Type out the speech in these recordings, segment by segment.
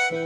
Malam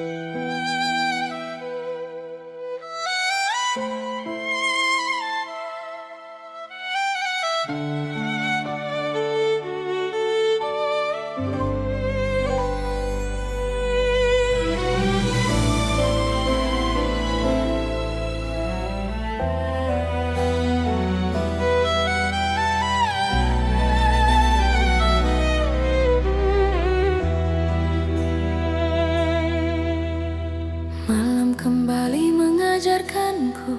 kembali mengajarkanku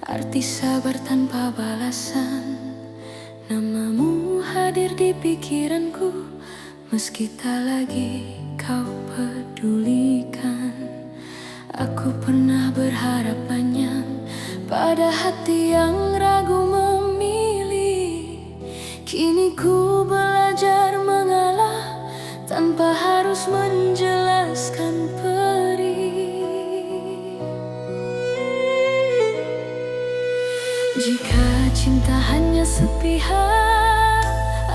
arti sabar tanpa balasan. Namamu hadir di pikiranku, meski tak lagi kau pedulikan. Aku pernah berharap banyak pada hati yang ragu memilih. Kini ku belajar mengalah tanpa harus menjelaskan perih. Jika cinta hanya sepihak,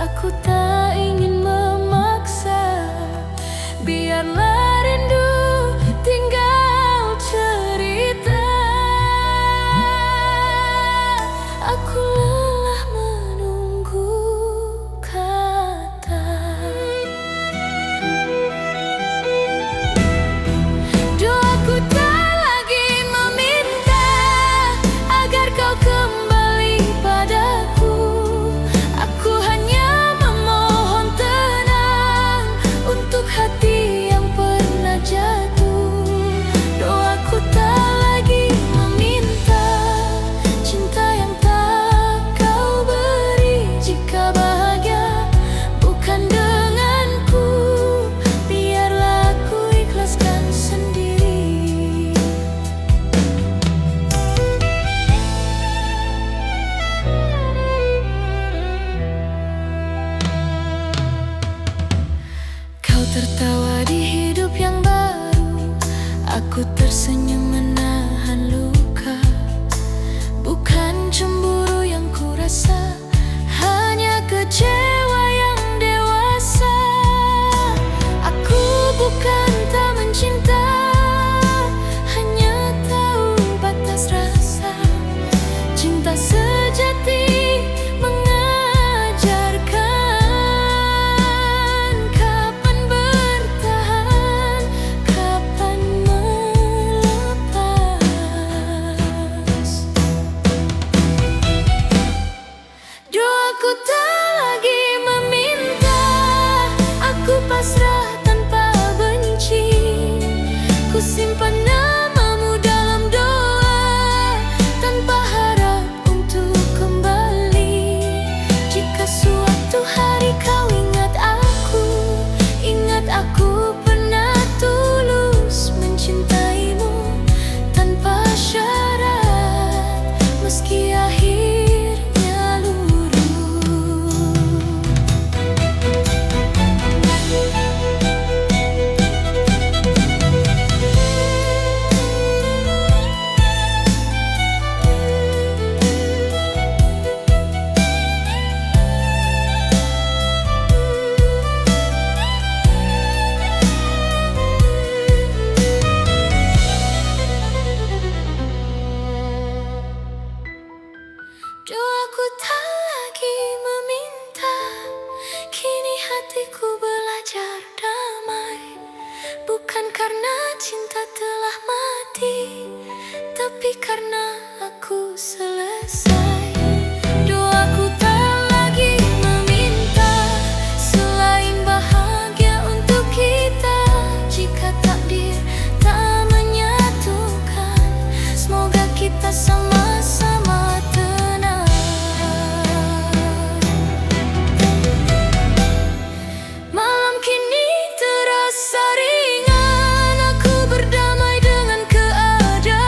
aku tak ingin memaksa. Biarlah rindu tinggal cerita. Aku lelah menunggu kata. Doaku tak lagi meminta agar kau kembali padaku. Aku hanya memohon tenang untuk hati yang pernah jatuh. Doaku tak lagi meminta cinta yang tak kau beri. Jika bahagia bukan denganku, biarlah aku ikhlaskan sendiri. Kau tertawa di hidup yang baru, aku tersenyum menahan luka. Bukan cemburu yang kurasa, hanya kecewa yang dewasa. Aku bukan tak mencinta, hanya tahu batas rasa. Cinta sejati mengajarkan kapan bertahan, kapan melepas. Doaku tak lagi meminta, aku pasrah tanpa benci. Ku simpan namamu dalam doa, tanpa harap untuk kembali. Jika suatu hari kau ingat aku pernah tulus mencintaimu tanpa syarat, meski akhirnya luruh. Doaku tak lagi meminta, kini hatiku belajar damai. Bukan karena cinta telah mati, tapi karena aku selesai. Doaku tak lagi meminta selain bahagia untuk kita. Jika takdir tak menyatukan, semoga kita sama-sama tenang. Malam kini terasa ringan, aku berdamai dengan keadaan.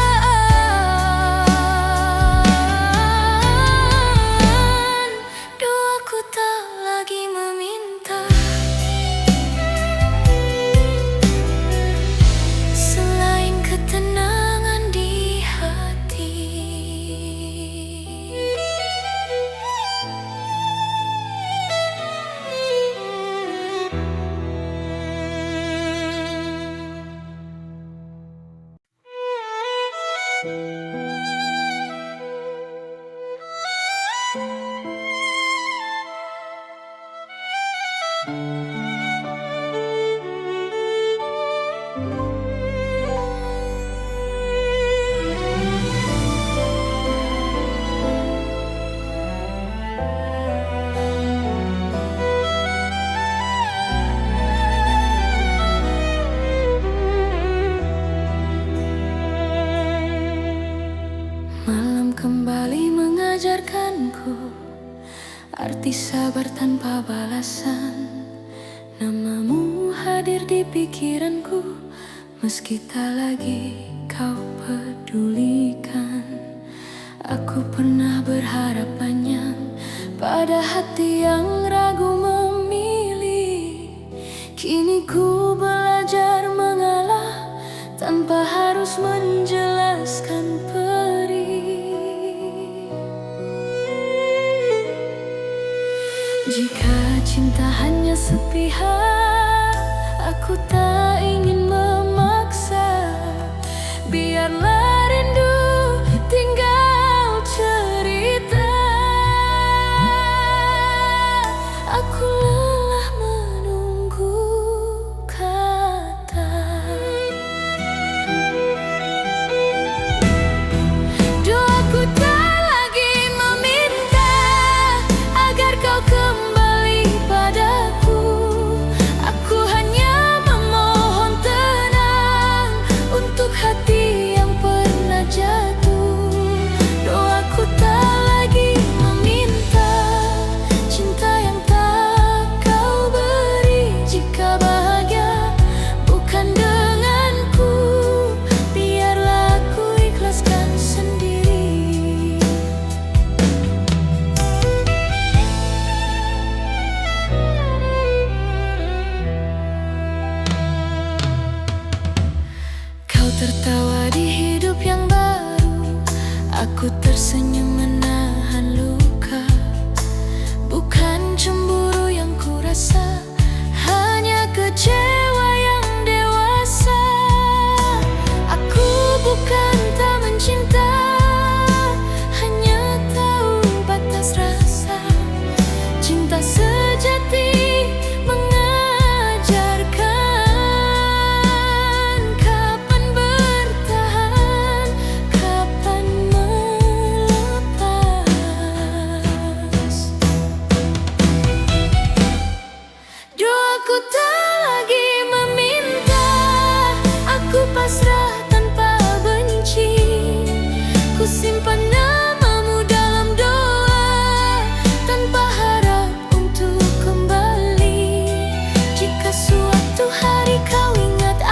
Malam kembali mengajarkanku arti sabar tanpa balasan. Namamu hadir di pikiranku, meski tak lagi kau pedulikan. Aku pernah berharap banyak pada hati yang ragu memilih. Kini ku belajar mengalah tanpa harus menjelaskan perih. Jika cinta hanya sepihak, aku tak ingin memaksa. Biarlah rindu tinggal cerita. Aku lelah menunggu kata. Doaku tak lagi meminta agar kau kembali padaku. Aku hanya memohon tenang untuk hati yang pernah jatuh. Doaku tak lagi meminta cinta yang tak kau beri. Jika bahagia bukan denganku, biarlah aku ikhlaskan sendiri. Kau tertawa di hidup yang baru, aku tersenyum menahan luka. Bukan cemburu yang kurasa, hanya kecewa yang dewasa. Aku bukan tak mencinta, hanya tahu batas rasa. Cinta sejati mengajarkan kapan bertahan, kapan melepas. Doaku tak lagi meminta, aku pasrah tanpa benci. Ku simpan namamu dalam doa, tanpa harap untuk kembali. Jika suatu hari kau ingat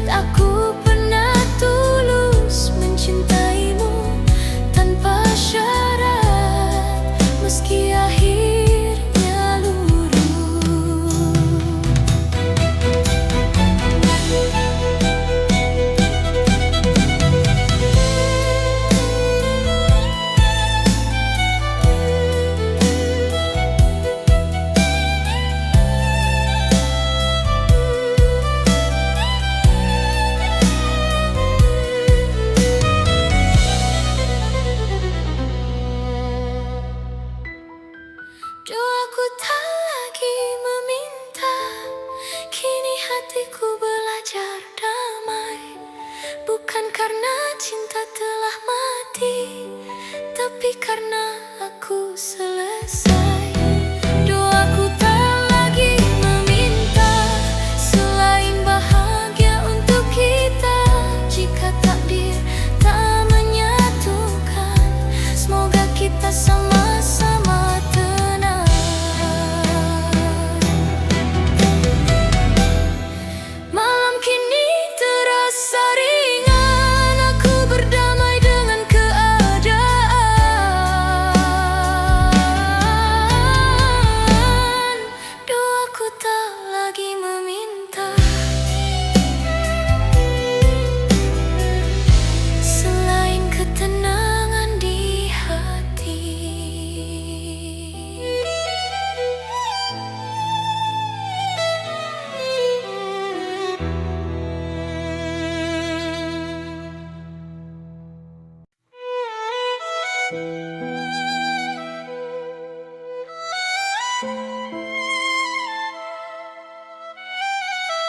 aku pernah tulus mencintaimu tanpa syarat, meski akhirnya luruh. Doaku tak lagi meminta, kini hatiku belajar damai. Bukan karena cinta telah mati, tapi karena aku selesai. Doaku tak lagi meminta selain bahagia untuk kita. Jika takdir tak menyatukan, semoga kita sama-sama tenang.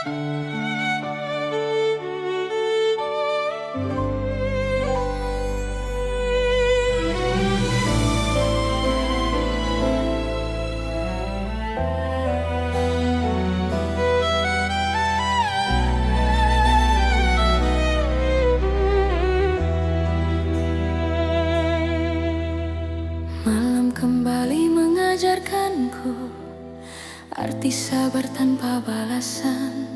Malam kembali mengajarkanku arti sabar tanpa balasan.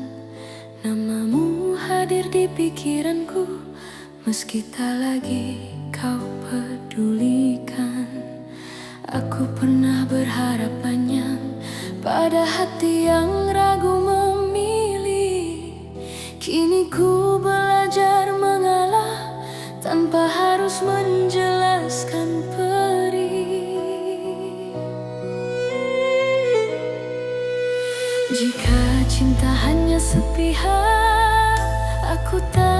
Namamu hadir di pikiranku, meski tak lagi kau pedulikan. Aku pernah berharap banyak pada hati yang ragu memilih. Kini ku belajar mengalah tanpa harus menjelaskan perih. Jika cinta hanya sepihak, aku tak